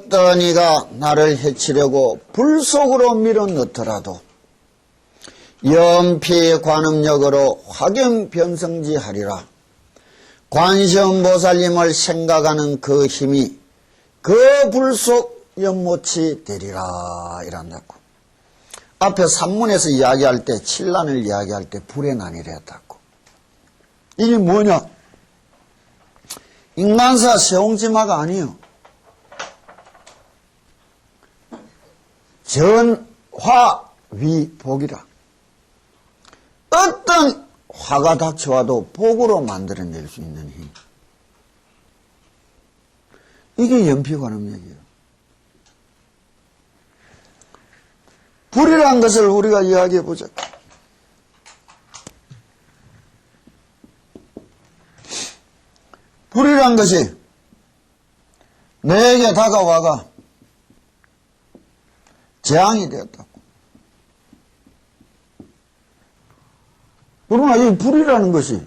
어떤 이가 나를 해치려고 불 속으로 밀어넣더라도 연피 관음력으로 화경변성지하리라. 관세음보살님을 생각하는 그 힘이 그 불 속 연못이 되리라 이란다고. 앞에 산문에서 이야기할 때, 칠난을 이야기할 때 불의 난이라 했다고. 이게 뭐냐? 인간사 세옹지마가 아니요. 전화위복이라. 어떤 화가 닥쳐와도 복으로 만들어낼 수 있는 힘. 이게 연피관음력이에요. 불이라는 것을 우리가 이야기해 보자. 불이란 것이 내게 다가와가 재앙이 되었다고. 그러나 이 불이라는 것이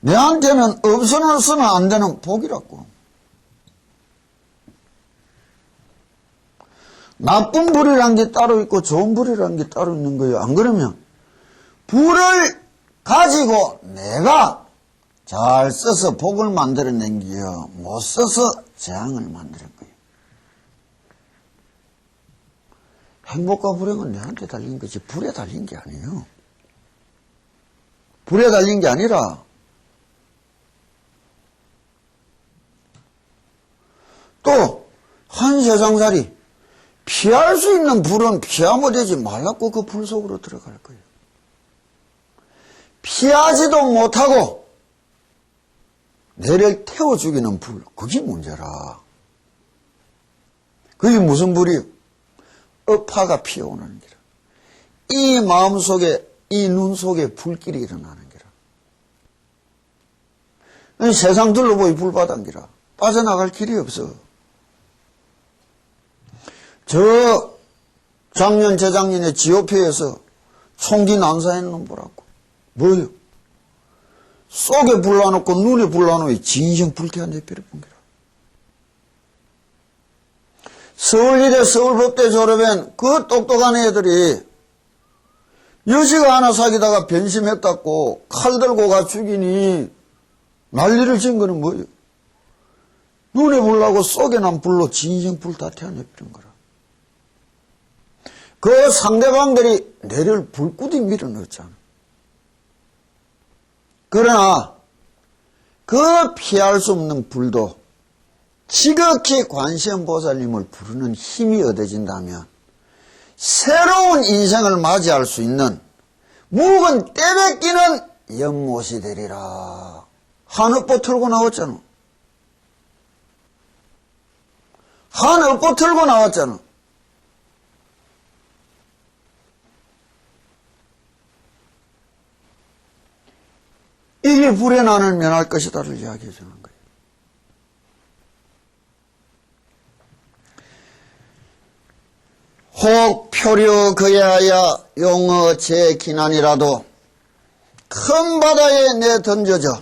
내한테는 없어서는 안 되는 복이라고. 나쁜 불이라는 게 따로 있고 좋은 불이라는 게 따로 있는 거예요. 안 그러면 불을 가지고 내가 잘 써서 복을 만들어낸 게요, 못 써서 재앙을 만드는 거예요. 행복과 불행은 내한테 달린 거지 불에 달린 게 아니에요. 불에 달린 게 아니라 또 한 세상살이 피할 수 있는 불은 피하면 되지 말라고 그 불 속으로 들어갈 거예요. 피하지도 못하고 내를 태워 죽이는 불, 그게 문제라. 그게 무슨 불이요? 업화가 피어오는 기라. 이 마음속에, 이 눈 속에 불길이 일어나는 기라. 세상 둘러보이 불바다인 기라. 빠져나갈 길이 없어. 저 작년, 재작년에 지오피에서 총기 난사했는 놈 보라고. 뭐요? 속에 불러놓고 눈에 불러놓고 진정 불쾌한 데 베려본 거라. 서울이대 서울법대 졸업한 그 똑똑한 애들이 여시가 하나 사귀다가 변심했다고 칼 들고 가 죽이니 난리를 친 거는 뭐예요? 눈에 불나고 속에 난 불로 진정 불 다 태워내버린 거라. 그 상대방들이 내를 불꾸디 밀어넣었잖아. 그러나 그 피할 수 없는 불도 지극히 관세음보살님을 부르는 힘이 얻어진다면 새로운 인생을 맞이할 수 있는 묵은 떼뱉기는 연못이 되리라. 한업보 틀고 나왔잖아. 한업보 틀고 나왔잖아. 이게 불의 난을 면할 것이다를 이야기해 주는 거예요. 혹 표류 그에 하여 용어 제 기난이라도 큰 바다에 내 던져져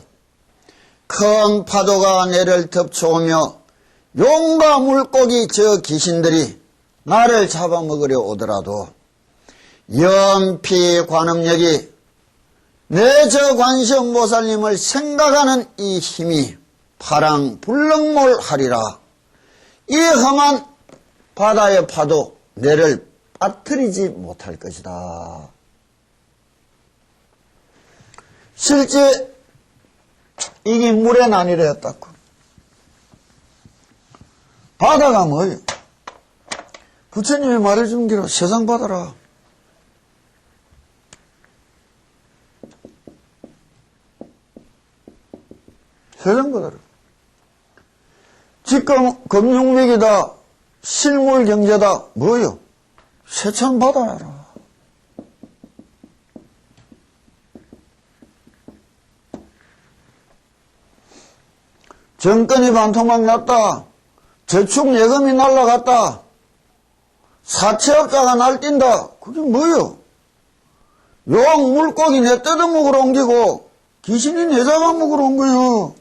큰 파도가 내를 덮쳐오며 용과 물고기 저 귀신들이 나를 잡아먹으려 오더라도 연피 관음력이 내 저 관세음보살님을 생각하는 이 힘이 파랑불능몰하리라. 이 험한 바다의 파도 내를 빠뜨리지 못할 것이다. 실제 이게 물의 난이라 했다고. 바다가 뭐예요? 부처님이 말해준 기로 세상 바다라. 세상 바다라. 지금 금융위기다, 실물경제다, 뭐요? 세상 바다라. 정권이 반토막 났다. 저축 예금이 날라갔다. 사채업자가 날뛴다. 그게 뭐요? 용, 물고기 내 뜯어먹으러 옮기고 귀신이 내 잡아먹으러 온 거요.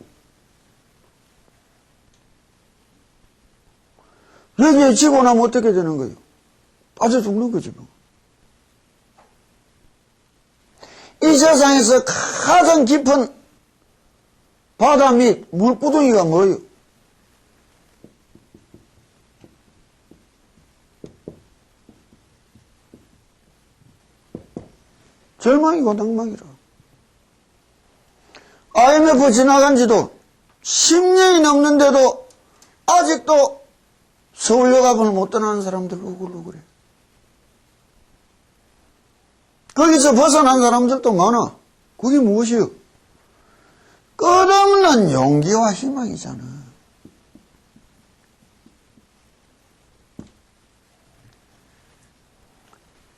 여기에 지고 나면 어떻게 되는 거예요? 빠져 죽는 거지 뭐. 이 세상에서 가장 깊은 바다 및 물구덩이가 뭐예요? 절망이고 낭망이라. IMF 지나간 지도 10년이 넘는데도 아직도 서울역 앞을 못 떠나는 사람들 우글우글해. 거기서 벗어난 사람들도 많아. 그게 무엇이요? 끝없는 용기와 희망이잖아.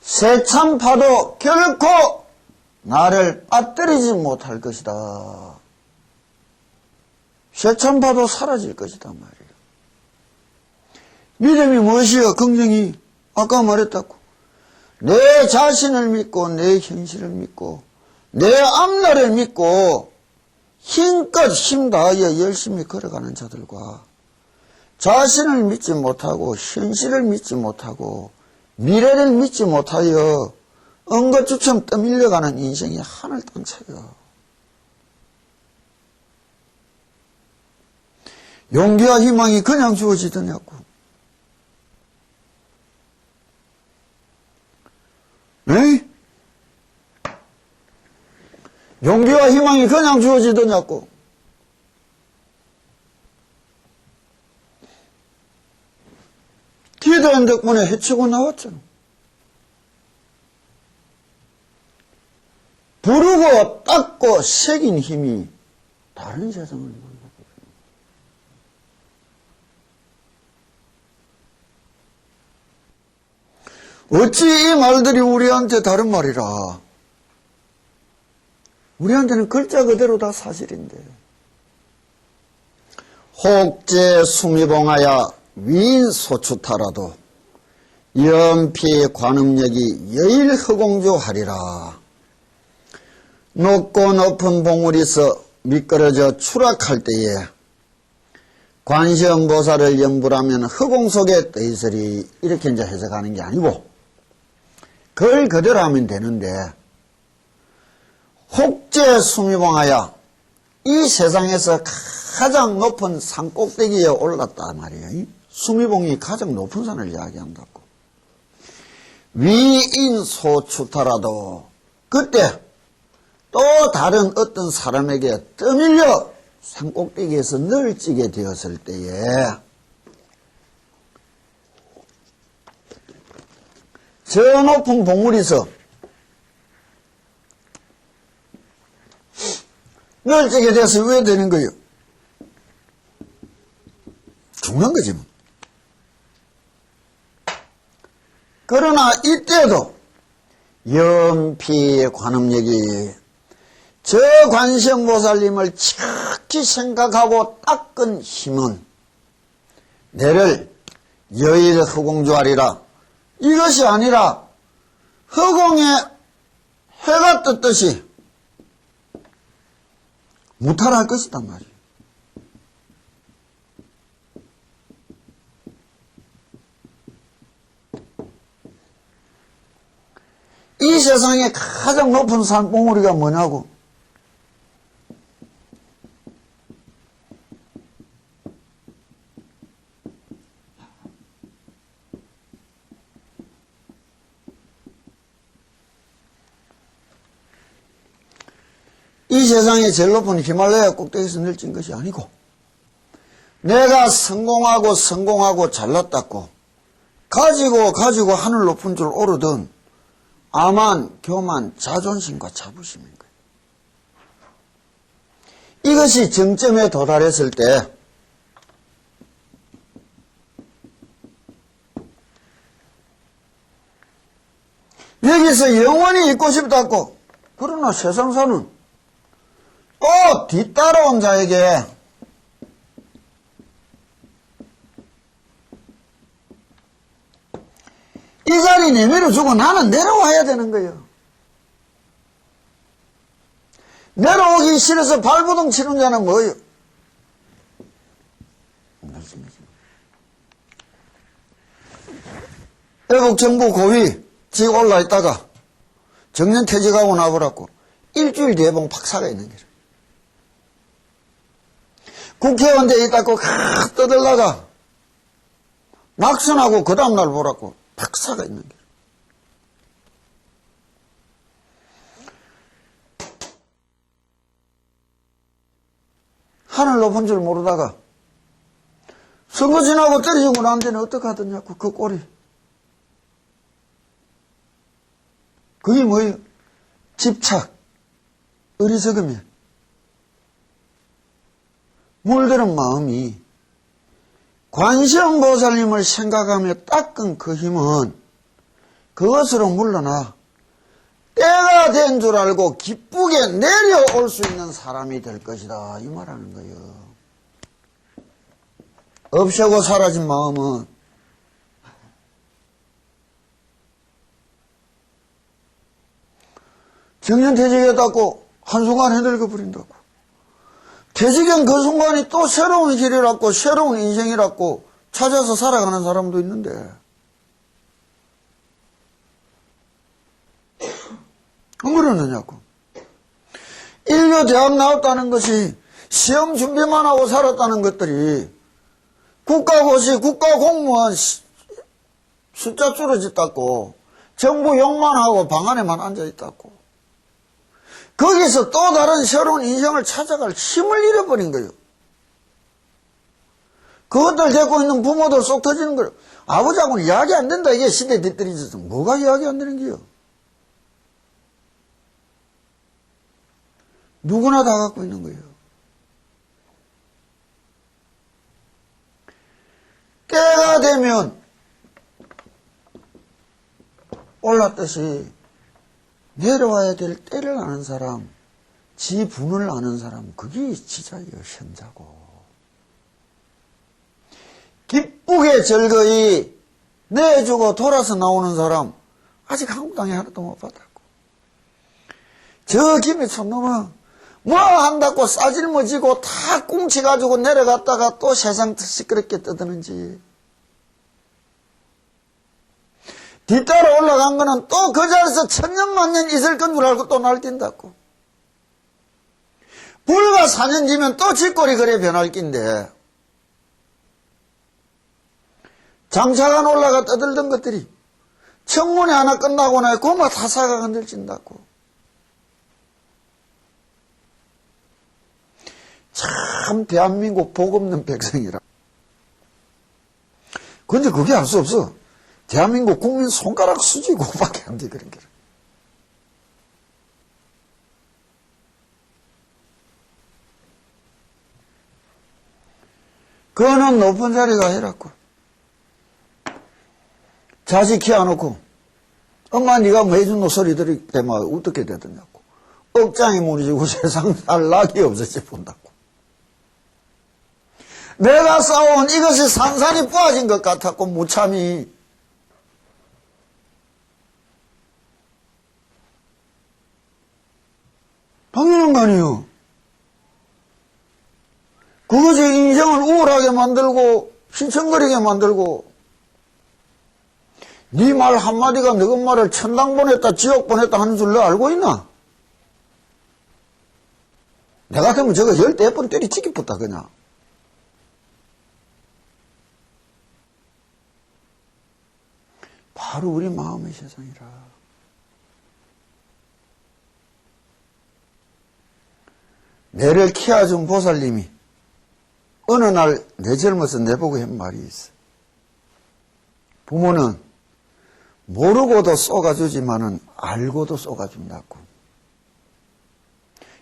세찬파도 결코 나를 빠뜨리지 못할 것이다. 세찬파도 사라질 것이다 말이에요. 믿음이 무엇이요? 긍정이 아까 말했다고. 내 자신을 믿고 내 현실을 믿고 내 앞날을 믿고 힘껏 힘 다하여 열심히 걸어가는 자들과 자신을 믿지 못하고 현실을 믿지 못하고 미래를 믿지 못하여 엉거주춤 떠밀려가는 인생이 하늘 땅 차이야. 용기와 희망이 그냥 주어지더냐고. 네? 용기와 희망이 그냥 주어지더냐고. 기도한 덕분에 헤치고 나왔잖아. 부르고 닦고 새긴 힘이 다른 세상을 만나고. 어찌 이 말들이 우리한테 다른 말이라. 우리한테는 글자 그대로 다 사실인데. 혹제 수미봉하야 위인소추타라도 연피 관음력이 여일허공주하리라. 높고 높은 봉우리서 미끄러져 추락할 때에 관세음보살을 염불하면 허공 속에 떠있으리. 이렇게 이제 해석하는 게 아니고 글 그대로 하면 되는데, 혹제 수미봉하야 이 세상에서 가장 높은 산 꼭대기에 올랐단 말이에요. 수미봉이 가장 높은 산을 이야기한다고. 위인소추타라도 그때 또 다른 어떤 사람에게 떠밀려 산 꼭대기에서 널찌게 되었을 때에 저 높은 봉우리서 널찌게 돼서 왜 되는 거예요? 죽는 거지 뭐. 그러나 이때도 연피 관음력이 저 관세음보살님을 착히 생각하고 닦은 힘은 내를 여일허공주하리라. 이것이 아니라 허공에 해가 떴듯이 무탈할 것이단 말이에요. 이 세상에 가장 높은 산봉우리가 뭐냐고. 이 세상에 제일 높은 히말라야 꼭대기에서 널찐 것이 아니고 내가 성공하고 잘났다고 가지고 하늘 높은 줄 오르던 아만, 교만, 자존심과 자부심인 거예요. 이것이 정점에 도달했을 때 여기서 영원히 있고 싶다고. 그러나 세상사는 또 뒤따라온 자에게 이 자리 내밀어주고 나는 내려와야 되는 거예요. 내려오기 싫어서 발부둥 치는 자는 뭐예요? 애국 정부 고위 지금 올라있다가 정년 퇴직하고 나버렸고 일주일 뒤에 봉 박사가 있는 거죠. 국회의원 돼 있다고 떠들다가 낙선하고 그 다음날 보라고 박사가 있는 거죠. 하늘 높은 줄 모르다가 선거 지나고 떨어지고 난 데는 어떻게 하더냐고 그 꼴이. 그게 뭐예요? 집착, 어리석음이야. 물들은 마음이 관세음보살님을 생각하며 닦은 그 힘은 그것으로 물러나 때가 된 줄 알고 기쁘게 내려올 수 있는 사람이 될 것이다 이 말하는 거예요. 없애고 사라진 마음은 정년퇴직했다고 한순간 해늙어 버린다고. 퇴직한 그 순간이 또 새로운 길이라고 새로운 인생이라고 찾아서 살아가는 사람도 있는데 안 그러느냐고. 인류 대학 나왔다는 것이 시험 준비만 하고 살았다는 것들이 국가고시, 국가공무원 숫자 줄어졌다고 정부 욕만 하고 방 안에만 앉아있다고 거기서 또 다른 새로운 인생을 찾아갈 힘을 잃어버린 거예요. 그것들 데리고 있는 부모들 속 터지는 거예요. 아버지하고는 이야기 안 된다 이게 시대 뒤떨어져서 뭐가 이야기 안 되는 거예요. 누구나 다 갖고 있는 거예요. 때가 되면 올랐듯이 내려와야 될 때를 아는 사람, 지 분을 아는 사람, 그게 지자예요, 현자고. 기쁘게 즐거이 내주고 돌아서 나오는 사람, 아직 한국 땅에 하나도 못 받았고. 저 김에 촌놈은 뭐 한다고 싸질머지고 다 꽁치가지고 내려갔다가 또 세상 시끄럽게 떠드는지. 뒤따라 올라간 거는 또 그 자리에서 천년만년 있을 건 줄 알고 또 날뛴다고. 불과 4년 뒤면 또 쥐꼬리 그래 변할 낀데 장차관 올라가 떠들던 것들이 청문회 하나 끝나고 나서 고마 타사가 흔들진다고. 참 대한민국 복 없는 백성이라. 근데 그게 알 수 없어. 대한민국 국민 손가락 수지 그거밖에 안 돼, 그런 게. 그거는 높은 자리가 해라고. 자식 키워놓고, 엄마 네가 뭐 해준 소리 들을 때마다 어떻게 되더냐고. 억장이 무너지고 세상 살 낙이 없어져 본다고. 내가 싸운 이것이 산산이 뿌아진 것 같았고, 무참히. 당연한 거 아니에요. 그것이 인생을 우울하게 만들고 휘청거리게 만들고 네 말 한마디가 너 엄마를 천당 보냈다 지옥 보냈다 하는 줄 너 알고 있나? 내 같으면 저거 14번 때리치기 붙다 그냥. 바로 우리 마음의 세상이라. 내를 키워준 보살님이 어느 날 내 젊어서 내보고 한 말이 있어. 부모는 모르고도 쏘가주지만은 알고도 쏘가준다고.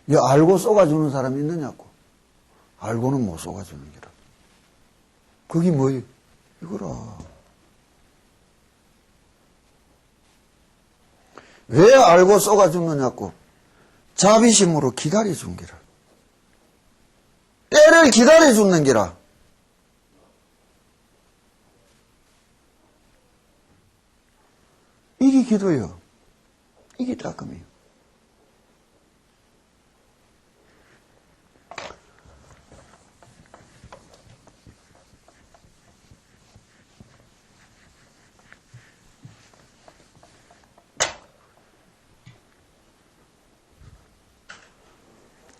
이 알고 쏘가주는 사람이 있느냐고. 알고는 못 쏘가주는 게라. 그게 뭐예요? 이거라. 왜 알고 쏘가주느냐고. 자비심으로 기다려준 게라. 때를 기다려주는 게라. 이게 기도예요. 이게 닦음이에요.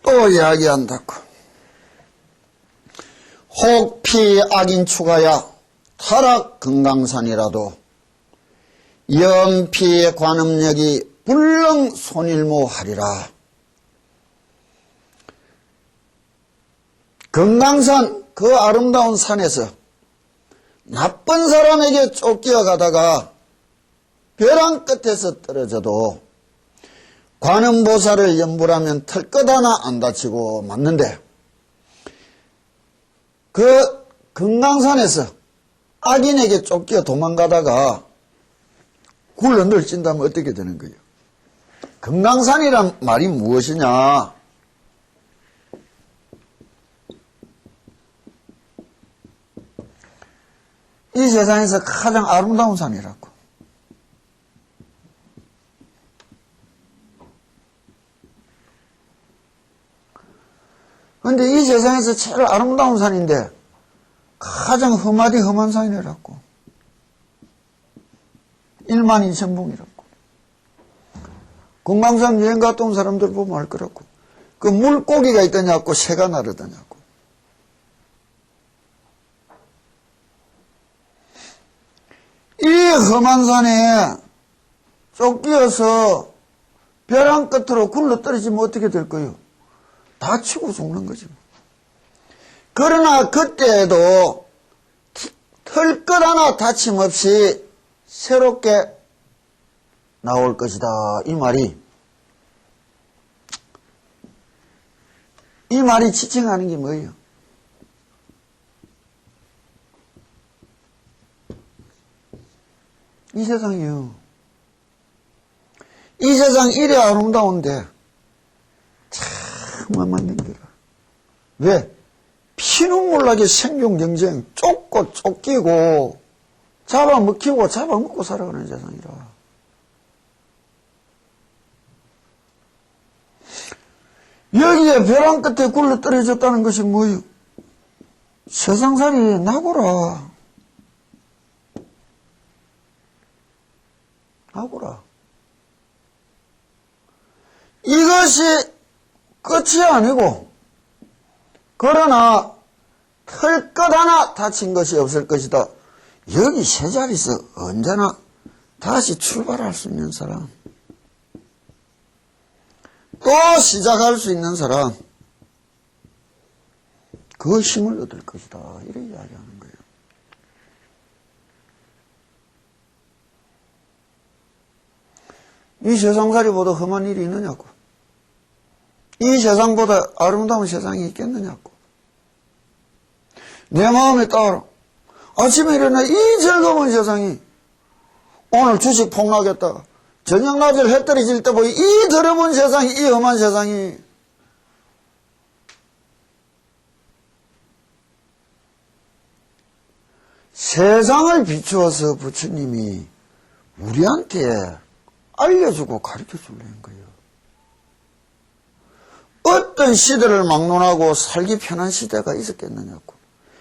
또 이야기한다고. 혹피 악인 추가야 타락 금강산이라도 연피 관음력이 불능 손일모하리라. 금강산 그 아름다운 산에서 나쁜 사람에게 쫓겨가다가 벼랑 끝에서 떨어져도 관음보살을 염불하면 털끝 하나 안 다치고 맞는데 그 금강산에서 악인에게 쫓겨 도망가다가 굴러 널찐다면 어떻게 되는 거예요? 금강산이란 말이 무엇이냐? 이 세상에서 가장 아름다운 산이라고. 그런데 이 세상에서 제일 아름다운 산인데 가장 험한 산이라고. 12,000봉이라고. 금강산 여행 갔다 온 사람들 보면 알 거라고. 그 물고기가 있더냐고 새가 나르더냐고. 이 험한 산에 쫓기어서 벼랑 끝으로 굴러 떨어지면 어떻게 될 거예요? 다치고 죽는 거지. 그러나 그때에도 털끝 하나 다침 없이 새롭게 나올 것이다. 이 말이 지칭하는 게 뭐예요? 이 세상이요. 이 세상 이래 아름다운데 참 만든거라. 왜? 피눈물나게 생존 경쟁 쫓고 쫓기고 잡아먹히고 잡아먹고 살아가는 세상이라. 여기에 벼랑 끝에 굴러 떨어졌다는 것이 뭐예요? 세상살이 나고라. 나고라. 이것이 끝이 아니고, 그러나 털끝 하나 다친 것이 없을 것이다. 여기 세 자리에서 언제나 다시 출발할 수 있는 사람, 또 시작할 수 있는 사람, 그 힘을 얻을 것이다. 이렇게 이야기하는 거예요. 이 세상살이보다 험한 일이 있느냐고. 이 세상보다 아름다운 세상이 있겠느냐고. 내 마음에 따라 아침에 일어나 이 즐거운 세상이 오늘 주식 폭락했다가 저녁 낮에 해 떨어질 때 보이 이 더러운 세상이, 이 험한 세상이 세상을 비추어서 부처님이 우리한테 알려주고 가르쳐 주려는 거예요. 어떤 시대를 막론하고 살기 편한 시대가 있었겠느냐고.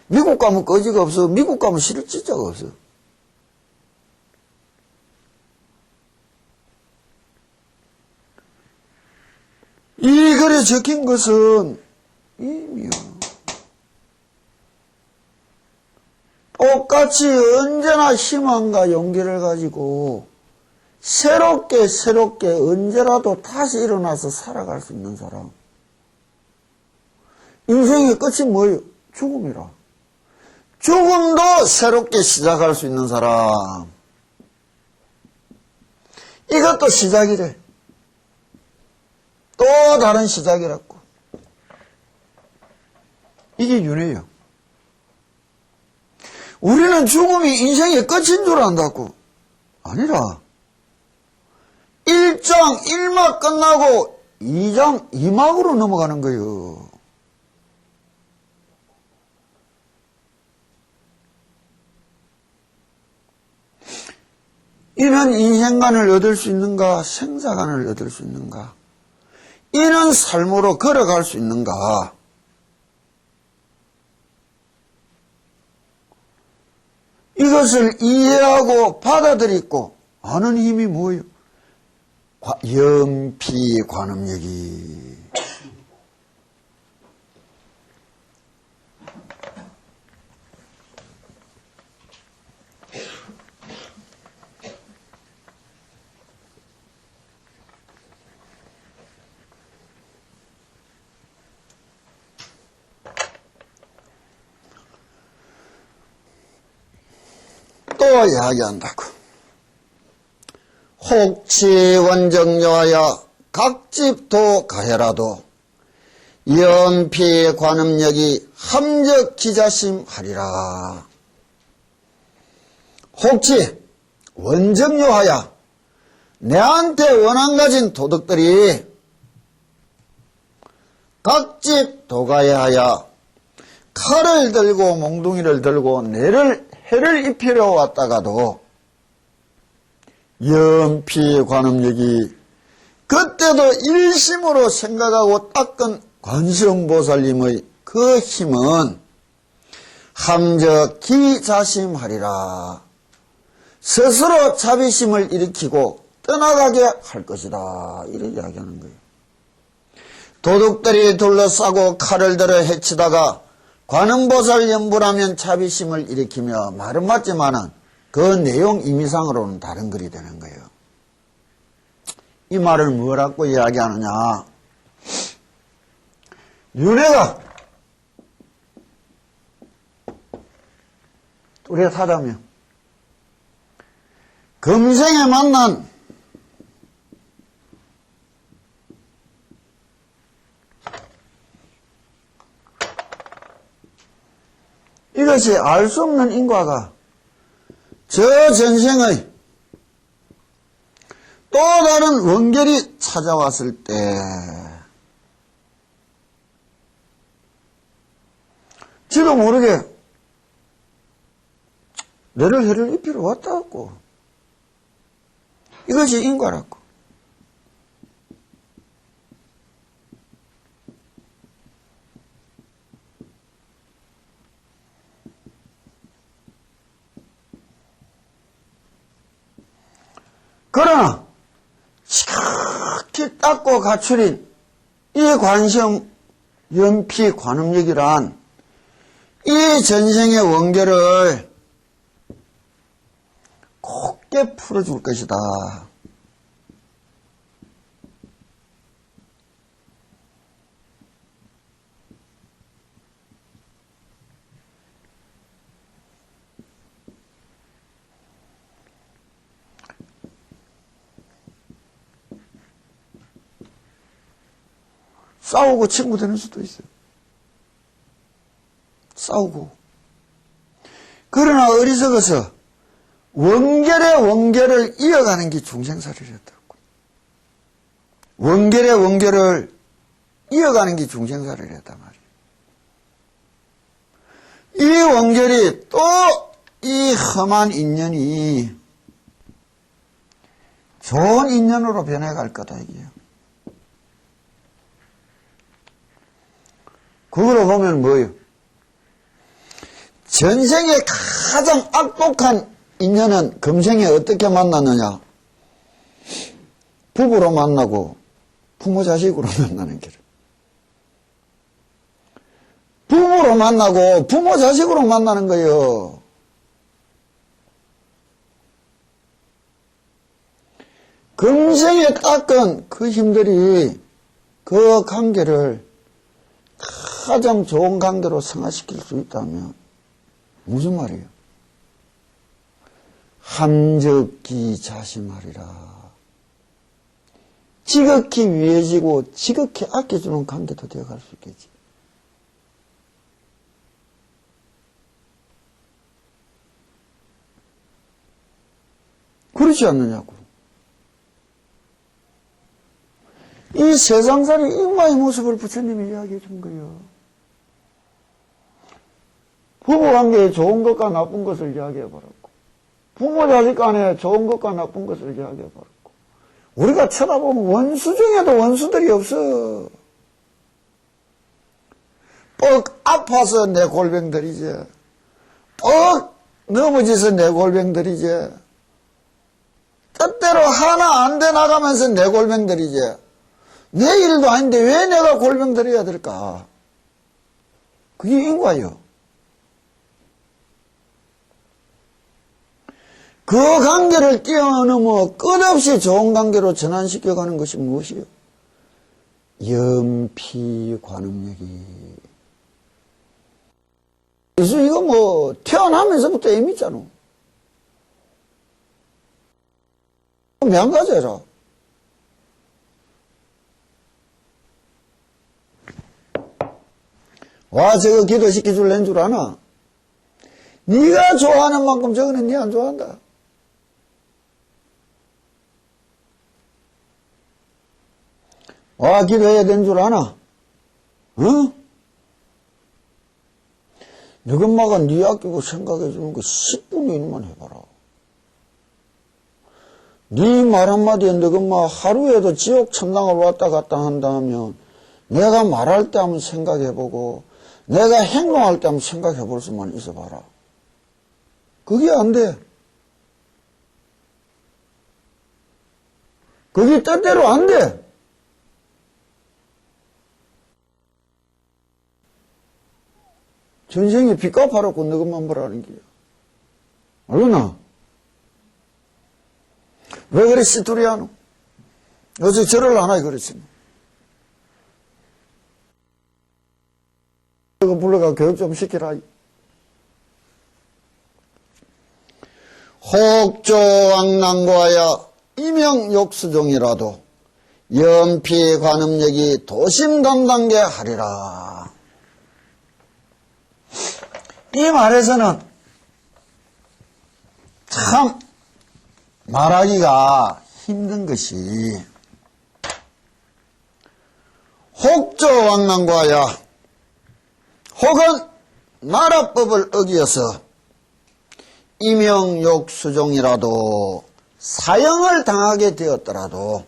미국 가면 거지가 없어. 미국 가면 실질자가 없어. 이 글에 적힌 것은 이미요. 똑같이 언제나 희망과 용기를 가지고 새롭게 언제라도 다시 일어나서 살아갈 수 있는 사람. 인생의 끝이 뭐예요? 죽음이라. 죽음도 새롭게 시작할 수 있는 사람. 이것도 시작이래. 또 다른 시작이라고. 이게 윤회요. 우리는 죽음이 인생의 끝인 줄 안다고. 아니라 1장 1막 끝나고 2장 2막으로 넘어가는 거예요. 이는 인생관을 얻을 수 있는가? 생사관을 얻을 수 있는가? 이는 삶으로 걸어갈 수 있는가? 이것을 이해하고 받아들이고 아는 힘이 뭐예요? 염피 관음력이. 이야기한다고. 혹시 원정여하여 각집도 가해라도 연피 관음력이 함적 기자심하리라. 혹시 원정여하여 내한테 원한 가진 도덕들이 각집 도가에 하여 칼을 들고 몽둥이를 들고 해를 입히려 왔다가도 연피 관음력이 그때도 일심으로 생각하고 닦은 관세음보살님의 그 힘은 함적 기자심하리라. 스스로 자비심을 일으키고 떠나가게 할 것이다. 이렇게 이야기하는 거예요. 도둑들이 둘러싸고 칼을 들어 해치다가 관음보살 연부라면 자비심을 일으키며 말은 맞지만은 그 내용 의미상으로는 다른 글이 되는 거예요. 이 말을 뭐라고 이야기하느냐. 윤회가 우리가 사자며 금생에 만난 이것이 알 수 없는 인과가 저 전생의 또 다른 원결이 찾아왔을 때 지도 모르게 너를 해를 입히러 왔다고. 이것이 인과라고. 그러나 지극히 닦고 갖추린 이 관심 연피 관음력이란 이 전생의 원결을 곱게 풀어줄 것이다. 싸우고 친구 되는 수도 있어요. 싸우고. 그러나 어리석어서 원결의 원결을 이어가는 게 중생살이랬다고. 원결의 원결을 이어가는 게 중생살이랬단 말이에요. 이 원결이 또 이 험한 인연이 좋은 인연으로 변해갈 거다 이게요. 그걸로 보면 뭐예요? 전생에 가장 악독한 인연은 금생에 어떻게 만났느냐? 부부로 만나고 부모 자식으로 만나는 길. 부부로 만나고 부모 자식으로 만나는 거예요. 금생에 닦은 그 힘들이 그 관계를 가장 좋은 관계로 승화시킬 수 있다면 무슨 말이에요? 함적기 자심하리라. 지극히 위해지고 지극히 아껴주는 관계도 되어갈 수 있겠지. 그렇지 않느냐고. 이 세상살이 인과의 모습을 부처님이 이야기해 준 거예요. 부부관계에 좋은 것과 나쁜 것을 이야기해 버렸고, 부모 자식 간에 좋은 것과 나쁜 것을 이야기해 버렸고, 우리가 쳐다보면 원수 중에도 원수들이 없어. 뻑 아파서 내 골병들이지. 뻑 넘어져서 내 골병들이지. 뜻대로 하나 안 돼 나가면서 내 골병들이지. 내 일도 아닌데 왜 내가 골병들여야 될까? 그게 인과요. 그 관계를 뛰어넘어 끝없이 좋은 관계로 전환시켜가는 것이 무엇이요? 연피관음력이. 그래서 이거 뭐 태어나면서부터 이미 있잖아. 명 가져라. 와, 저거 기도시켜줄랜 줄 아나? 네가 좋아하는 만큼 저거는 네 안 좋아한다. 와, 기도해야 되는 줄 아나? 응? 너 엄마가 네 아끼고 생각해 주는 거 10분의 1만 해봐라. 네 말 한마디에 너 엄마 하루에도 지옥 천당을 왔다 갔다 한다 하면 내가 말할 때 한번 생각해보고 내가 행동할 때 한번 생각해볼 수만 있어봐라. 그게 안 돼. 그게 뜻대로 안 돼. 전생에 빚 갚아놓고 너 것만 보라는 게야. 알겠나? 왜 그래 시투리 하노? 어제 절을 하나 그랬지. 그거 불러가 교육 좀 시키라. 혹조왕난고하여 이명욕수종이라도 연피 관음력이 도심담당게 하리라. 이 말에서는 참 말하기가 힘든 것이 혹조왕난고하여 혹은 나라법을 어기어서 이명욕수종이라도 사형을 당하게 되었더라도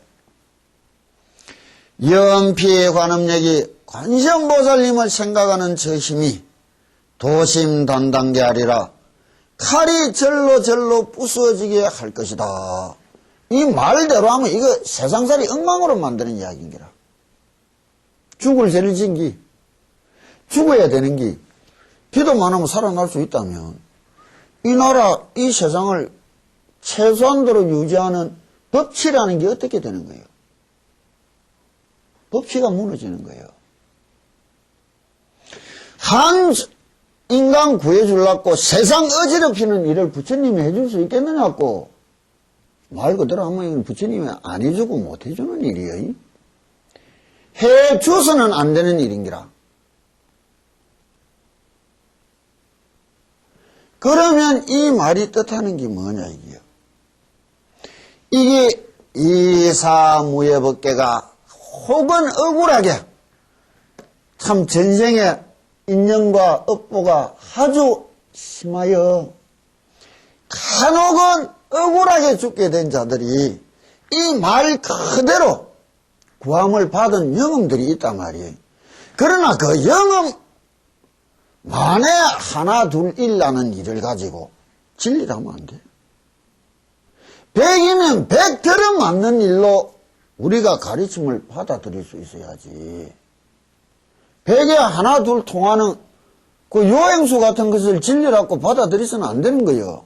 연피의 관음력이 관세음보살님을 생각하는 저 힘이 도심단단게 하리라. 칼이 절로 부서지게 할 것이다. 이 말대로 하면 이거 세상살이 엉망으로 만드는 이야기인기라. 죽을 죄를 진 기, 죽어야 되는 기, 기도만 하면 살아날 수 있다면 이 나라, 이 세상을 최소한도로 유지하는 법치라는 게 어떻게 되는 거예요? 법치가 무너지는 거예요. 한 인간 구해주려고 세상 어지럽히는 일을 부처님이 해줄 수 있겠느냐고. 말 그대로 하면 이건 부처님이 안 해주고 못 해주는 일이에요. 해줘서는 안 되는 일인기라. 그러면 이 말이 뜻하는 게 뭐냐 이게요. 이게 이사무예법계가 혹은 억울하게 참 전생에 인연과 업보가 아주 심하여 간혹은 억울하게 죽게 된 자들이 이 말 그대로 구함을 받은 영음들이 있단 말이에요. 그러나 그 영음 만에 하나 둘 일라는 일을 가지고 진리를 하면 안 돼요. 100이면 100대로 맞는 일로 우리가 가르침을 받아들일 수 있어야지. 100에 하나 둘 통하는 그 요행수 같은 것을 진리라고 받아들여서는 안 되는 거예요.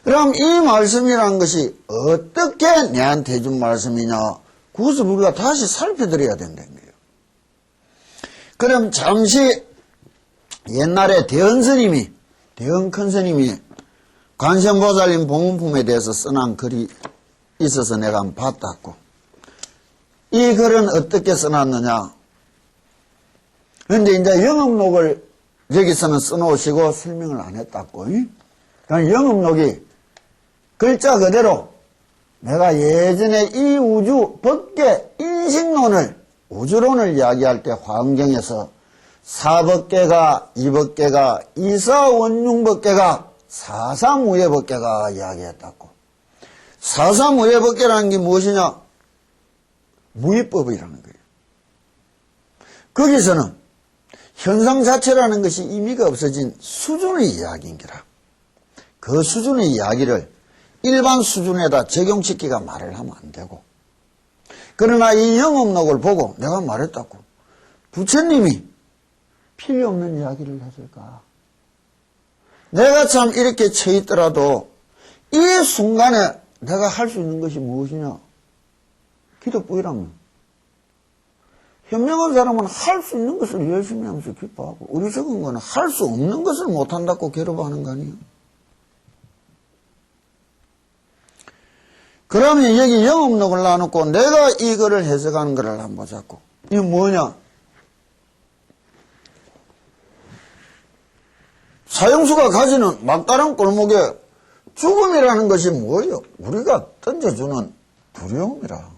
그럼 이 말씀이라는 것이 어떻게 내한테 해준 말씀이냐? 그것을 우리가 다시 살펴드려야 된다는 거예요. 그럼 잠시 옛날에 대언 큰 스님이 관세음보살님 보문품에 대해서 써놓은 글이 있어서 내가 한번 봤다고. 이 글은 어떻게 써놨느냐? 그런데 이제 영업록을 여기서는 써놓으시고 설명을 안 했다고. 그러니까 영업록이 글자 그대로 내가 예전에 이 우주 법계 인식론을 우주론을 이야기할 때 화엄경에서 사법계가 이법계가 이사원융법계가 사사무예법계가 이야기했다고. 사사무예법계라는 게 무엇이냐? 무위법이라는 거예요. 거기서는 현상 자체라는 것이 의미가 없어진 수준의 이야기인기라. 그 수준의 이야기를 일반 수준에다 적용시키가 말을 하면 안 되고. 그러나 이 영업록을 보고 내가 말했다고. 부처님이 필요 없는 이야기를 했을까? 내가 참 이렇게 처있더라도 이 순간에 내가 할 수 있는 것이 무엇이냐? 기도뿐이라면. 현명한 사람은 할 수 있는 것을 열심히 하면서 기뻐하고, 어리석은 거는 할 수 없는 것을 못한다고 괴로워하는 거 아니에요? 그러면 여기 영업록을 놔놓고 내가 이거를 해석하는 거를 한번 보자고. 이게 뭐냐? 사형수가 가지는 막다른 골목에 죽음이라는 것이 뭐예요? 우리가 던져주는 두려움이라.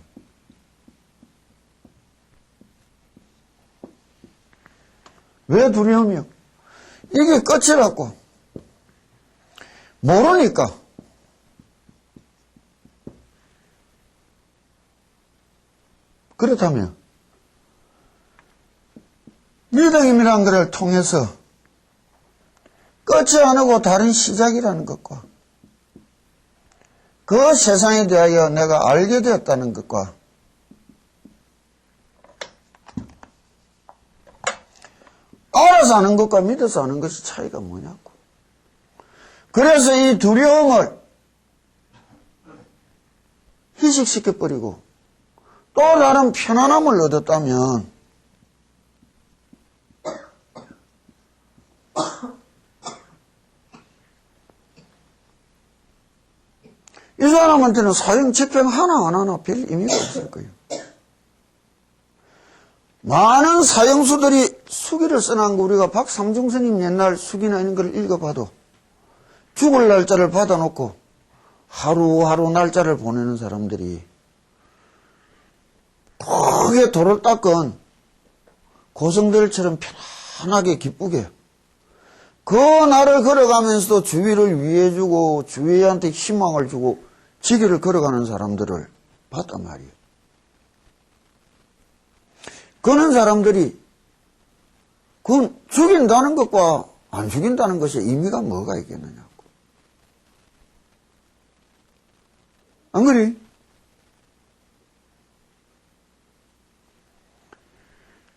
왜 두려움이요? 이게 끝이라고. 모르니까. 그렇다면 믿음이라는 것을 통해서 끝이 아니고 다른 시작이라는 것과 그 세상에 대하여 내가 알게 되었다는 것과 알아서 하는 것과 믿어서 하는 것이 차이가 뭐냐고. 그래서 이 두려움을 희식시켜버리고 또 다른 편안함을 얻었다면 이 사람한테는 사형 집행 하나 별 의미가 없을 거예요. 많은 사형수들이 수기를 써놓은 거 우리가 박삼중 스님 옛날 수기나 이런 걸 읽어봐도 죽을 날짜를 받아놓고 하루하루 날짜를 보내는 사람들이 크게 도를 닦은 고성들처럼 편안하게 기쁘게 그 날을 걸어가면서도 주위를 위해주고 주위한테 희망을 주고 지기를 걸어가는 사람들을 봤단 말이에요. 그런 사람들이 그건 죽인다는 것과 안 죽인다는 것의 의미가 뭐가 있겠느냐고. 안 그래?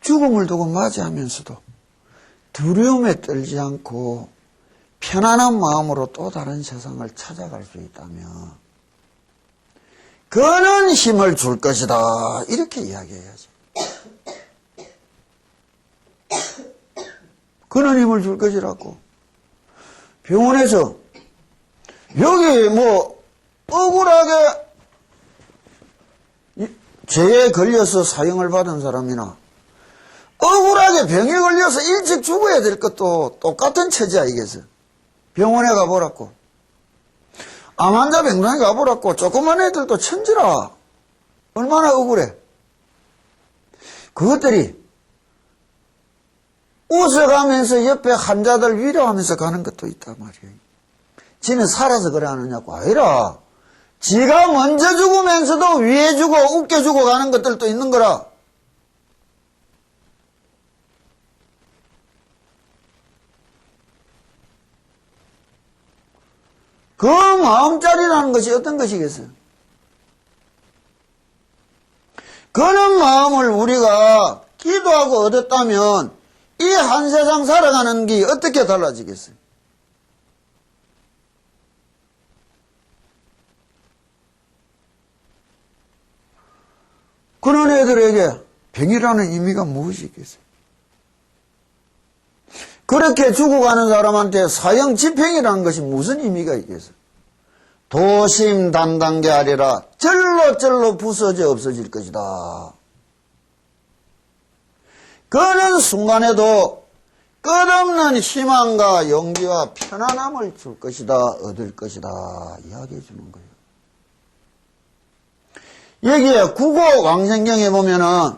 죽음을 두고 맞이하면서도 두려움에 떨지 않고 편안한 마음으로 또 다른 세상을 찾아갈 수 있다면 그는 힘을 줄 것이다. 이렇게 이야기해야지. 그는 힘을 줄 것이라고. 병원에서 여기 뭐 억울하게 죄에 걸려서 사형을 받은 사람이나 억울하게 병에 걸려서 일찍 죽어야 될 것도 똑같은 처지 아니겠어. 병원에 가보라고. 암 환자 병동에 가보라고. 조그만 애들도 천지라. 얼마나 억울해. 그것들이 웃어가면서 옆에 환자들 위로하면서 가는 것도 있단 말이에요. 지는 살아서 그래 하느냐고. 아니라 지가 먼저 죽으면서도 위해주고 웃겨주고 가는 것들도 있는 거라. 그 마음짜리라는 것이 어떤 것이겠어요? 그런 마음을 우리가 기도하고 얻었다면 이 한 세상 살아가는 게 어떻게 달라지겠어요? 그런 애들에게 병이라는 의미가 무엇이 있겠어요? 그렇게 죽어가는 사람한테 사형 집행이라는 것이 무슨 의미가 있겠어요? 도심단단게 하리라 절로 부서져 없어질 것이다. 그런 순간에도 끝없는 희망과 용기와 편안함을 줄 것이다. 얻을 것이다. 이야기해 주는 거예요. 여기에 국어왕생경에 보면은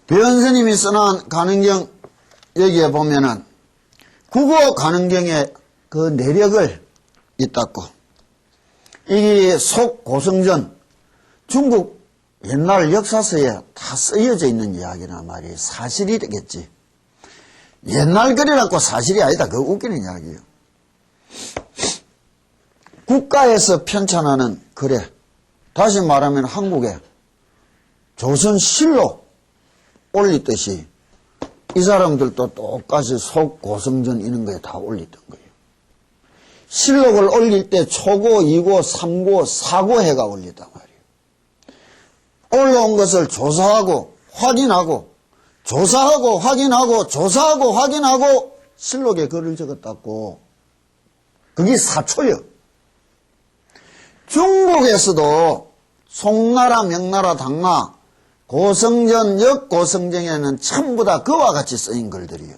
변스님이 써놓은 가능경 여기에 보면은 국어 가능경의 그 내력을 있다고. 이게 속고성전 중국 옛날 역사서에 다 쓰여져 있는 이야기란 말이에요. 사실이 되겠지. 옛날 글이라고 사실이 아니다. 그거 웃기는 이야기예요. 국가에서 편찬하는 글에 다시 말하면 한국에 조선실록 올리듯이 이 사람들도 똑같이 속고성전 이런 거에 다 올리던 거예요. 실록을 올릴 때 초고, 2고, 3고, 4고 해가 올리단 말이에요. 올라온 것을 조사하고 확인하고 조사하고 확인하고 조사하고 확인하고 실록에 글을 적었다고. 그게 사초요. 중국에서도 송나라, 명나라, 당나, 고성전, 역고성전에는 전부 다 그와 같이 쓰인 글들이요.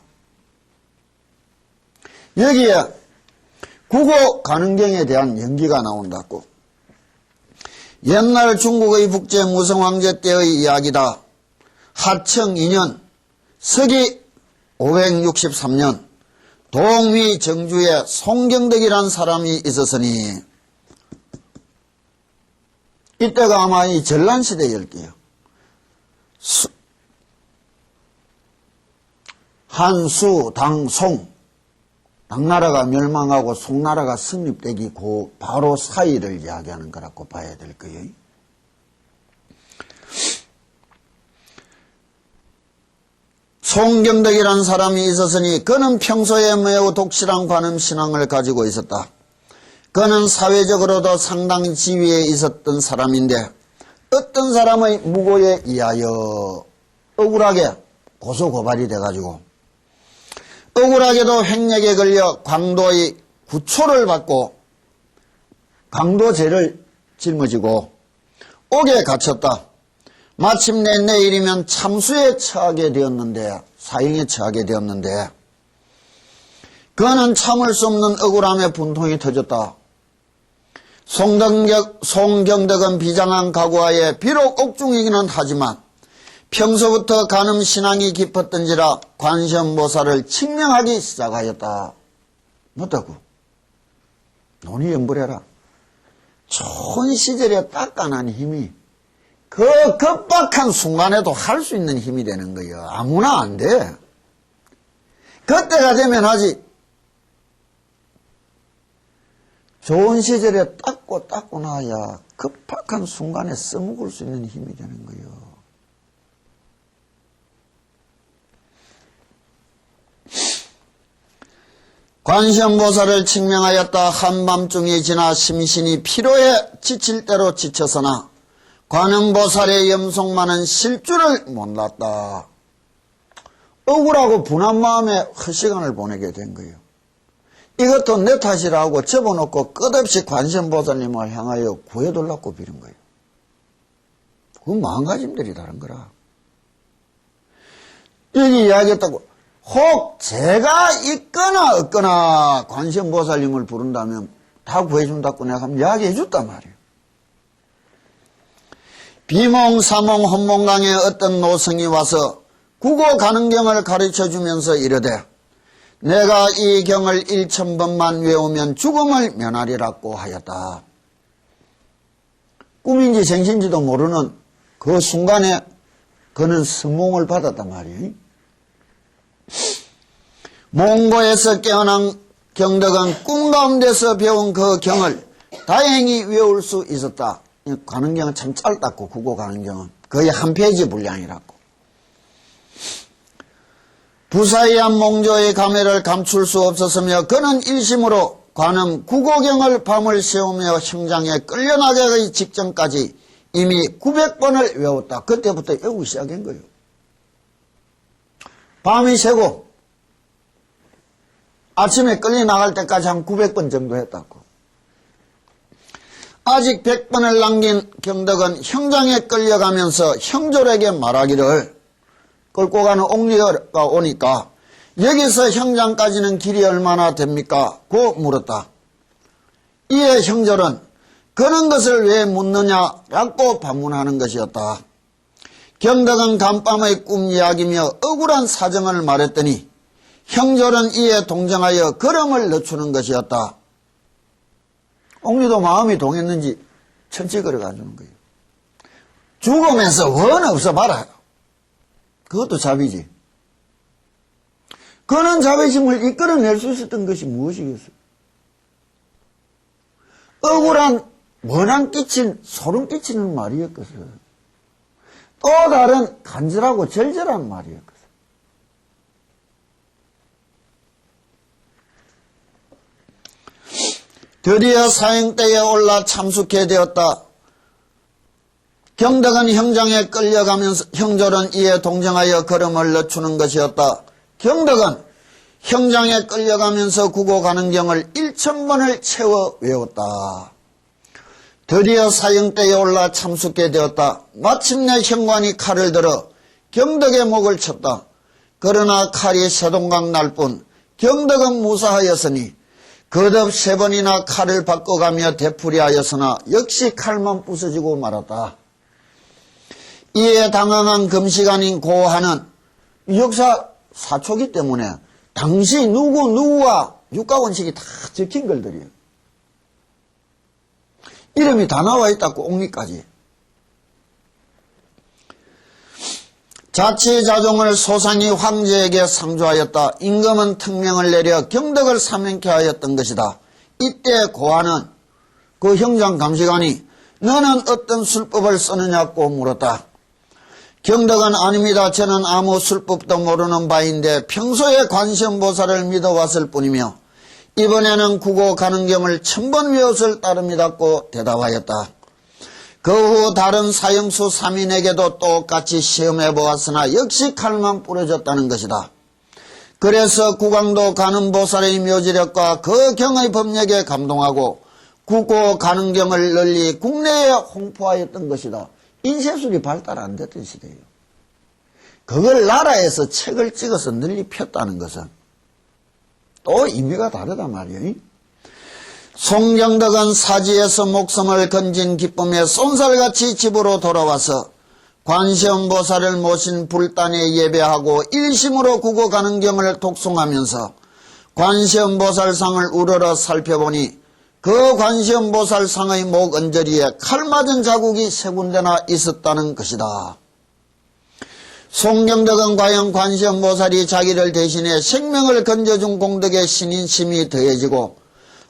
여기에 국어 가능경에 대한 연기가 나온다고. 옛날 중국의 북제 무성왕제 때의 이야기다. 하청 2년 서기 563년 동위 정주에 송경덕이란 사람이 있었으니, 이때가 아마 이 전란시대일 게요. 한수, 당, 송. 당나라가 멸망하고 송나라가 성립되기 그 바로 사이를 이야기하는 거라고 봐야 될 거예요. 송경덕이라는 사람이 있었으니 그는 평소에 매우 독실한 관음 신앙을 가지고 있었다. 그는 사회적으로도 상당히 지위에 있었던 사람인데 어떤 사람의 무고에 의하여 억울하게 고소고발이 돼가지고 억울하게도 횡령에 걸려 강도의 구초를 받고 강도죄를 짊어지고 옥에 갇혔다. 마침내 내일이면 참수에 처하게 되었는데, 사형에 처하게 되었는데, 그는 참을 수 없는 억울함에 분통이 터졌다. 송경덕은 비장한 각오하에 비록 옥중이기는 하지만 평소부터 간음 신앙이 깊었던지라 관세음보살을 칙명하기 시작하였다. 뭐다고? 논의 연불해라. 좋은 시절에 딱간한 힘이 그 급박한 순간에도 할 수 있는 힘이 되는 거예요. 아무나 안 돼. 그때가 되면 하지. 좋은 시절에 닦고 나야 급박한 순간에 써먹을 수 있는 힘이 되는 거예요. 관세음보살을 칙명하였다. 한밤중이 지나 심신이 피로에 지칠 대로 지쳐서나 관음보살의 염속만은 쉴 줄을 몰랐다. 억울하고 분한 마음에 헛시간을 보내게 된 거예요. 이것도 내 탓이라고 접어놓고 끝없이 관세음보살님을 향하여 구해달라고 빌은 거예요. 그건 마음가짐들이 다른 거라. 여기 이야기했다고 혹 제가 있거나 없거나 관세음보살님을 부른다면 다 구해준다고 내가 한번 이야기해 줬단 말이에요. 비몽사몽 헌몽강에 어떤 노성이 와서 국어 가능경을 가르쳐주면서 이르되 내가 이 경을 1000번만 외우면 죽음을 면하리라고 하였다. 꿈인지 생신지도 모르는 그 순간에 그는 선몽을 받았단 말이에요. 몽고에서 깨어난 경덕은 꿈 가운데서 배운 그 경을 다행히 외울 수 있었다. 가능경은 참 짧다고, 국어 가능경은. 거의 한 페이지 분량이라고. 부사의한 몽조의 감회를 감출 수 없었으며 그는 일심으로 관음 국어경을 밤을 새우며 형장에 끌려나가기 직전까지 이미 900번을 외웠다. 그때부터 외우기 시작한 거예요. 밤이 새고 아침에 끌려나갈 때까지 한 900번 정도 했다고. 아직 100번을 남긴 경덕은 형장에 끌려가면서 형졸에게 말하기를, 끌고 가는 옥리가 오니까 여기서 형장까지는 길이 얼마나 됩니까? 고 물었다. 이에 형졸은 그런 것을 왜 묻느냐라고 반문하는 것이었다. 경덕은 간밤의 꿈 이야기며 억울한 사정을 말했더니 형졸은 이에 동정하여 걸음을 늦추는 것이었다. 옥리도 마음이 동했는지 천천히 걸어가주는 거예요. 죽으면서 원 없어봐라. 그것도 자비지. 그는 자비심을 이끌어낼 수 있었던 것이 무엇이겠어요? 억울한 원한 끼친 소름 끼치는 말이었겠어요. 또 다른 간절하고 절절한 말이었겠어요. 드디어 사형대에 올라 참숙해 되었다. 경덕은 형장에 끌려가면서 형졸은 이에 동정하여 걸음을 늦추는 것이었다. 경덕은 형장에 끌려가면서 국어 가능경을 1000번을 채워 외웠다. 드디어 사형대에 올라 참숙게 되었다. 마침내 현관이 칼을 들어 경덕의 목을 쳤다. 그러나 칼이 세동강 날 뿐 경덕은 무사하였으니 거듭 3번이나 칼을 바꿔가며 되풀이하였으나 역시 칼만 부서지고 말았다. 이에 당황한 금시간인 고하는 역사 사초기 때문에 당시 누구와 육가원칙이 다 적힌 글들이에요. 이름이 다 나와 있다고 옥리까지. 자치자종을 소상히 황제에게 상조하였다. 임금은 특명을 내려 경덕을 사면케 하였던 것이다. 이때 고하는 그 형장 감시관이 너는 어떤 술법을 쓰느냐고 물었다. 경덕은 아닙니다. 저는 아무 술법도 모르는 바인데 평소에 관세음보살을 믿어왔을 뿐이며 이번에는 국어 가능경을 1000번 외웠을 따름이다고 대답하였다. 그 후 다른 사형수 3인에게도 똑같이 시험해 보았으나 역시 칼만 부러졌다는 것이다. 그래서 국왕도 가는보살의 묘지력과 그 경의 법력에 감동하고 국어 가능경을 널리 국내에 홍보하였던 것이다. 인쇄술이 발달 안 됐던 시대예요. 그걸 나라에서 책을 찍어서 널리 폈다는 것은 또 의미가 다르단 말이에요. 송경덕은 사지에서 목숨을 건진 기쁨에 쏜살같이 집으로 돌아와서 관세음보살을 모신 불단에 예배하고 일심으로 국어 가능경을 독송하면서 관세음보살상을 우러러 살펴보니 그 관세음보살상의 목 언저리에 칼 맞은 자국이 3군데나 있었다는 것이다. 송경덕은 과연 관세음보살이 자기를 대신해 생명을 건져준 공덕의 신인심이 더해지고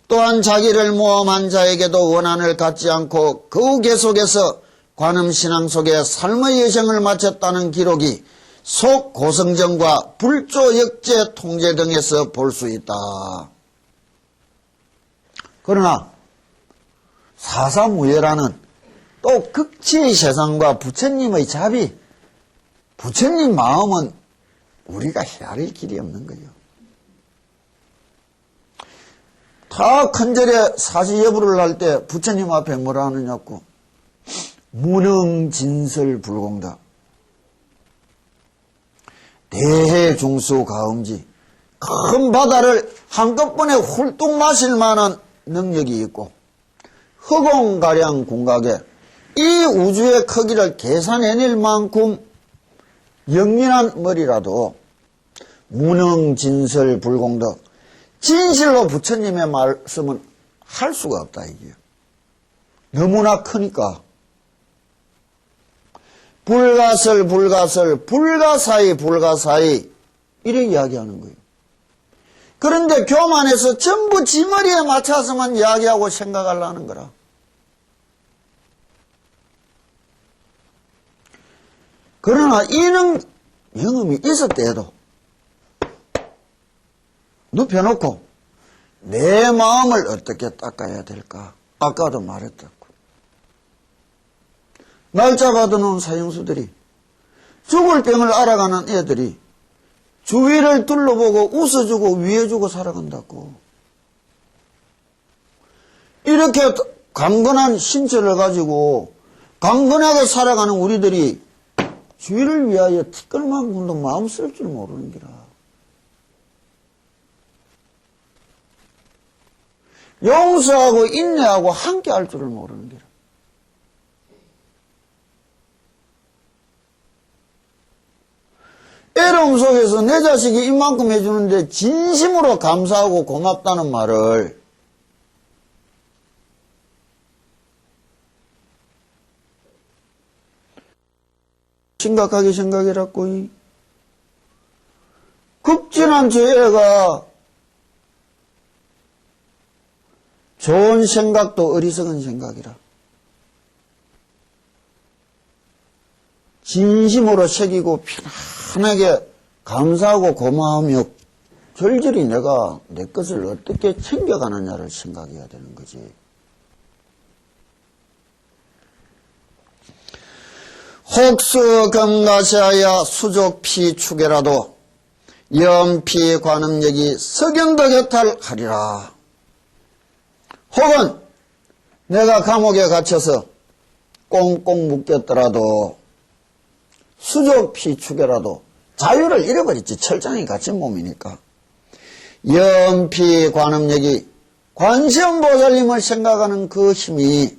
또한 자기를 모험한 자에게도 원한을 갖지 않고 그 계속해서 관음신앙 속에 삶의 여정을 마쳤다는 기록이 속고성정과 불조역제 통제 등에서 볼 수 있다. 그러나 사사무예라는 또 극치의 세상과 부처님의 자비, 부처님 마음은 우리가 헤아릴 길이 없는 거예요. 다 큰절에 사시여부를 할 때 부처님 앞에 뭐라 하느냐고. 무능진설불공덕 대해중수가음지 큰 바다를 한꺼번에 훌뚝 마실 만한 능력이 있고 허공가량 궁각에 이 우주의 크기를 계산해낼 만큼 영민한 머리라도 무능진설불공덕 진실로 부처님의 말씀은 할 수가 없다 이게. 너무나 크니까 불가사의 이래 이야기하는 거예요. 그런데 교만해서 전부 지 머리에 맞춰서만 이야기하고 생각하려는 거라. 그러나 이는 영음이 있었다 해도 눕혀놓고 내 마음을 어떻게 닦아야 될까? 아까도 말했다고. 날짜 받아놓은 사형수들이 죽을 병을 알아가는 애들이 주위를 둘러보고 웃어주고 위해주고 살아간다고. 이렇게 강건한 신체를 가지고 강건하게 살아가는 우리들이 주위를 위하여 티끌만큼도 마음 쓸 줄 모르는 기라. 용서하고 인내하고 함께 할 줄을 모르는 기라. 애로움 속에서 내 자식이 이만큼 해주는데 진심으로 감사하고 고맙다는 말을 심각하게 생각해라고. 극진한 저 애가 좋은 생각도 어리석은 생각이라. 진심으로 새기고 편안하게 감사하고 고마우며 절절히 내가 내 것을 어떻게 챙겨가느냐를 생각해야 되는 거지. 혹수 금가시하여 수족피 축에라도 연피 관음력이 석영덕 해탈하리라. 혹은 내가 감옥에 갇혀서 꽁꽁 묶였더라도 수족 피축에라도 자유를 잃어버렸지. 철장에 갇힌 몸이니까. 연피 관음력이 관세음보살님을 생각하는 그 힘이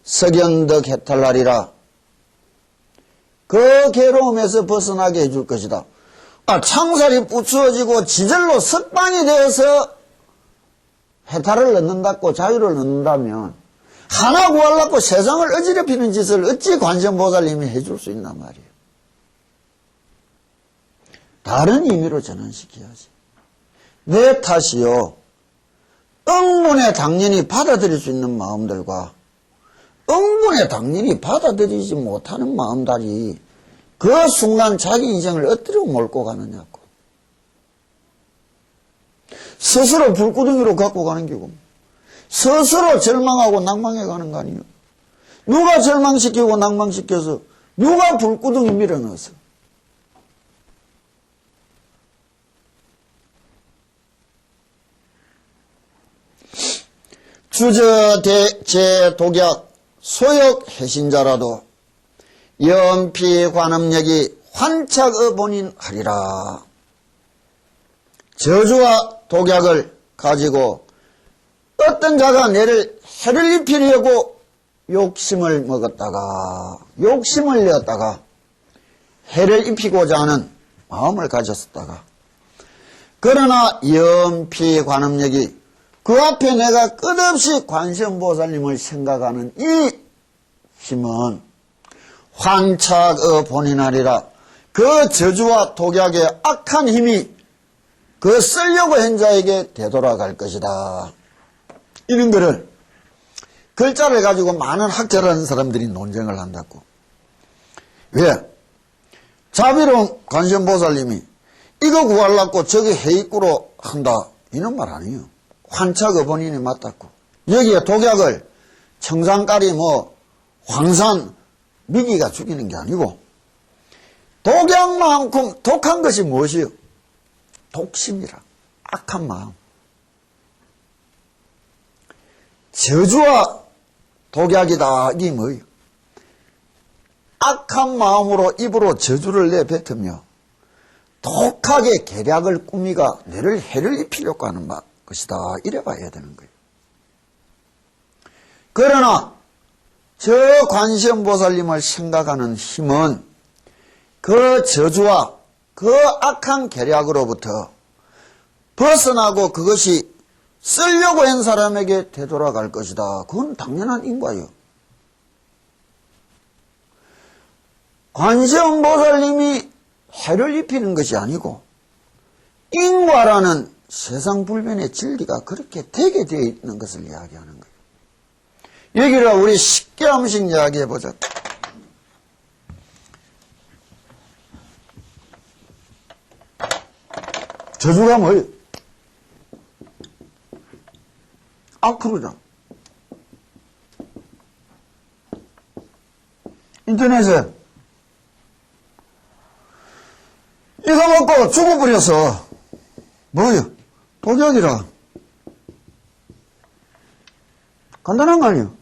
석연덕 해탈날이라 그 괴로움에서 벗어나게 해줄 것이다. 창살이 부추어지고 지절로 석방이 되어서 해탈을 얻는다고 자유를 얻는다면 하나 구하려고 세상을 어지럽히는 짓을 어찌 관세음보살님이 해줄 수 있단 말이에요. 다른 의미로 전환시켜야지. 내 탓이요. 응분에 당연히 받아들일 수 있는 마음들과 응분에 당연히 받아들이지 못하는 마음들이 그 순간 자기 인생을 어디로 몰고 가느냐고. 스스로 불구덩이로 갖고 가는 기고 스스로 절망하고 낭망해 가는 거 아니에요. 누가 절망시키고 낭망시켜서 누가 불구덩이 밀어넣어서. 주저 제 독약 소역 해신자라도 연피 관음력이 환착의 본인 하리라. 저주와 독약을 가지고 어떤 자가 내를 해를 입히려고 욕심을 먹었다가 욕심을 내었다가 해를 입히고자 하는 마음을 가졌었다가 그러나 연피 관음력이 그 앞에 내가 끝없이 관세음보살님을 생각하는 이 힘은 환착의 본인하리라. 그 저주와 독약의 악한 힘이 그 쓰려고 한 자에게 되돌아갈 것이다. 이런 거를 글자를 가지고 많은 학자라는 사람들이 논쟁을 한다고. 왜? 자비로운 관세음보살님이 이거 구하려고 저기 해입구로 한다. 이런 말 아니에요. 환착의 본인이 맞다고. 여기에 독약을 청산가리 황산 미기가 죽이는 게 아니고 독약만큼 독한 것이 무엇이요? 독심이라. 악한 마음. 저주와 독약이다. 이게 뭐예요? 악한 마음으로 입으로 저주를 내뱉으며 독하게 계략을 꾸미가 내를 해를 입히려고 하는 것이다. 이래 봐야 되는 거예요. 그러나 저 관세음보살님을 생각하는 힘은 그 저주와 그 악한 계략으로부터 벗어나고 그것이 쓰려고 한 사람에게 되돌아갈 것이다. 그건 당연한 인과예요. 관세음보살님이 해를 입히는 것이 아니고 인과라는 세상 불변의 진리가 그렇게 되게 되어 있는 것을 이야기하는 거예요. 여기를 우리 쉽게 한 번씩 이야기해 보자. 저주가 뭐예요? 악플이다. 인터넷에 이거 먹고 죽어버려서 뭐예요? 독약이라. 간단한 거 아니에요?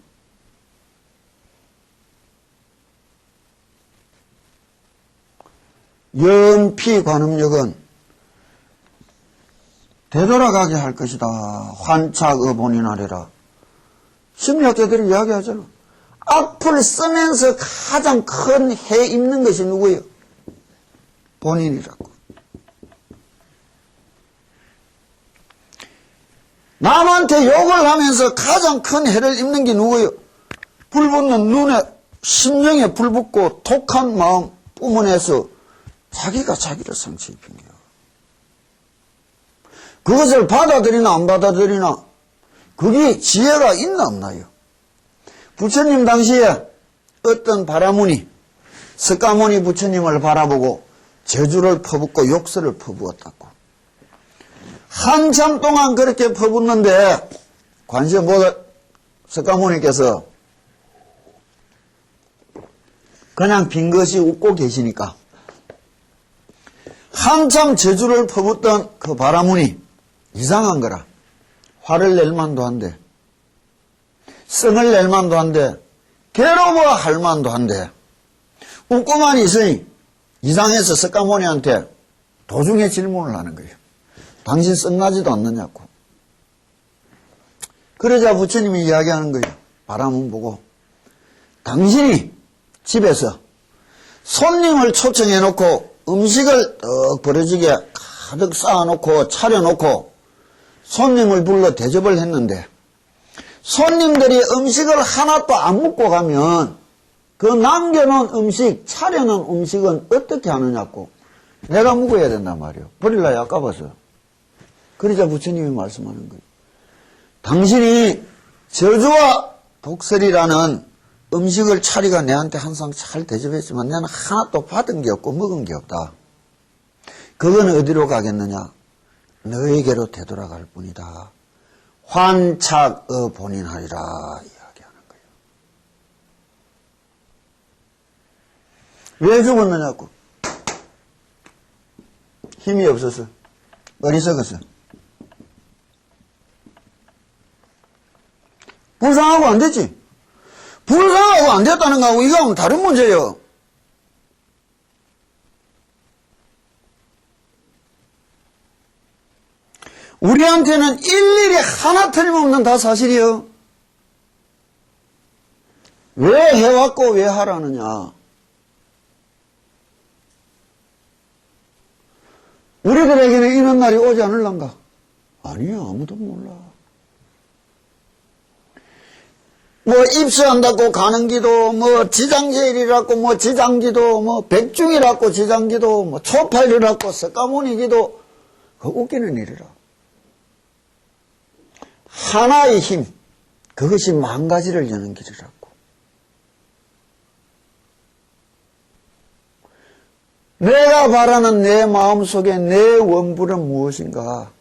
연피 관음력은 되돌아가게 할 것이다. 환착의 본인하리라. 심리학자들이 이야기하잖아. 악플 쓰면서 가장 큰 해 입는 것이 누구예요? 본인이라고. 남한테 욕을 하면서 가장 큰 해를 입는 게 누구예요? 불붙는 눈에 심령에 불붙고 독한 마음 뿜어내서 자기가 자기를 상처 입힌 거예요. 그것을 받아들이나 안 받아들이나 그게 지혜가 있나 없나요? 부처님 당시에 어떤 바라문이 석가모니 부처님을 바라보고 저주를 퍼붓고 욕설을 퍼부었다고. 한참 동안 그렇게 퍼붓는데 관세음보살 석가모니께서 그냥 빙긋이 웃고 계시니까 한참 저주를 퍼붓던 그 바라문이 이상한 거라. 화를 낼 만도 한데 성을 낼 만도 한데 괴로워 할 만도 한데 웃고만 있으니 이상해서 석가모니한테 도중에 질문을 하는 거예요. 당신 썩나지도 않느냐고. 그러자 부처님이 이야기하는 거예요. 바람은 보고 당신이 집에서 손님을 초청해놓고 음식을 떡 버려지게 가득 쌓아놓고 차려놓고 손님을 불러 대접을 했는데 손님들이 음식을 하나도 안 먹고 가면 그 남겨놓은 음식, 차려놓은 음식은 어떻게 하느냐고. 내가 먹어야 된단 말이에요. 버릴라야 아까워서. 그러자 부처님이 말씀하는 거예요. 당신이 저주와 독설이라는 음식을 차리가 내한테 항상 잘 대접했지만 나는 하나도 받은 게 없고 먹은 게 없다. 그건 어디로 가겠느냐? 너에게로 되돌아갈 뿐이다. 환착의 본인하리라 이야기하는 거예요. 왜 죽었느냐고. 힘이 없어서. 어리석어서. 불쌍하고 안 됐지. 불쌍하고 안 됐다는 거하고 이거하고는 다른 문제예요. 우리한테는 일일이 하나 틀림없는 다 사실이요. 왜 해왔고 왜 하라느냐. 우리들에게는 이런 날이 오지 않을란가? 아니야, 아무도 몰라. 뭐 입수한다고 가는 기도, 뭐 지장제일이라고 뭐 지장기도, 뭐 백중이라고 지장기도, 뭐 초팔이라고 석가모니 기도. 그 웃기는 일이라. 하나의 힘, 그것이 만 가지를 여는 길이라고. 내가 바라는 내 마음속에 내 원불은 무엇인가?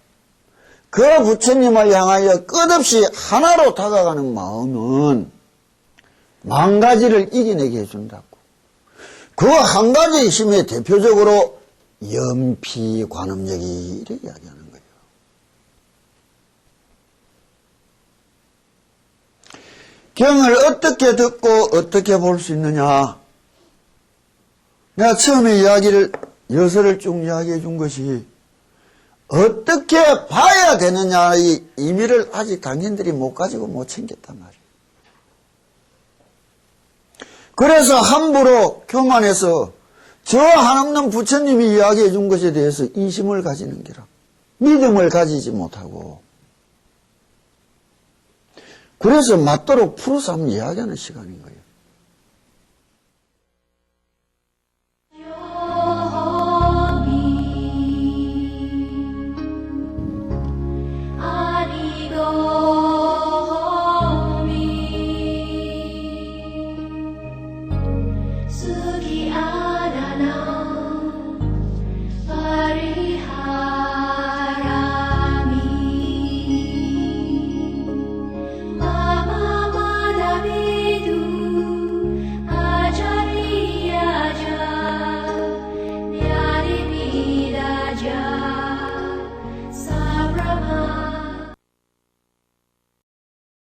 그 부처님을 향하여 끝없이 하나로 다가가는 마음은 만 가지를 이겨내게 해준다고. 그 한 가지의 힘의 대표적으로 연피관음력이 이렇게 이야기하는 거예요. 경을 어떻게 듣고 어떻게 볼 수 있느냐? 내가 처음에 이야기를 여서를 쭉 이야기해 준 것이 어떻게 봐야 되느냐의 의미를 아직 당신들이 못 가지고 못 챙겼단 말이에요. 그래서 함부로 교만해서 저 한없는 부처님이 이야기해 준 것에 대해서 인심을 가지는 게라. 믿음을 가지지 못하고. 그래서 맞도록 풀어서 한번 이야기하는 시간인 거예요.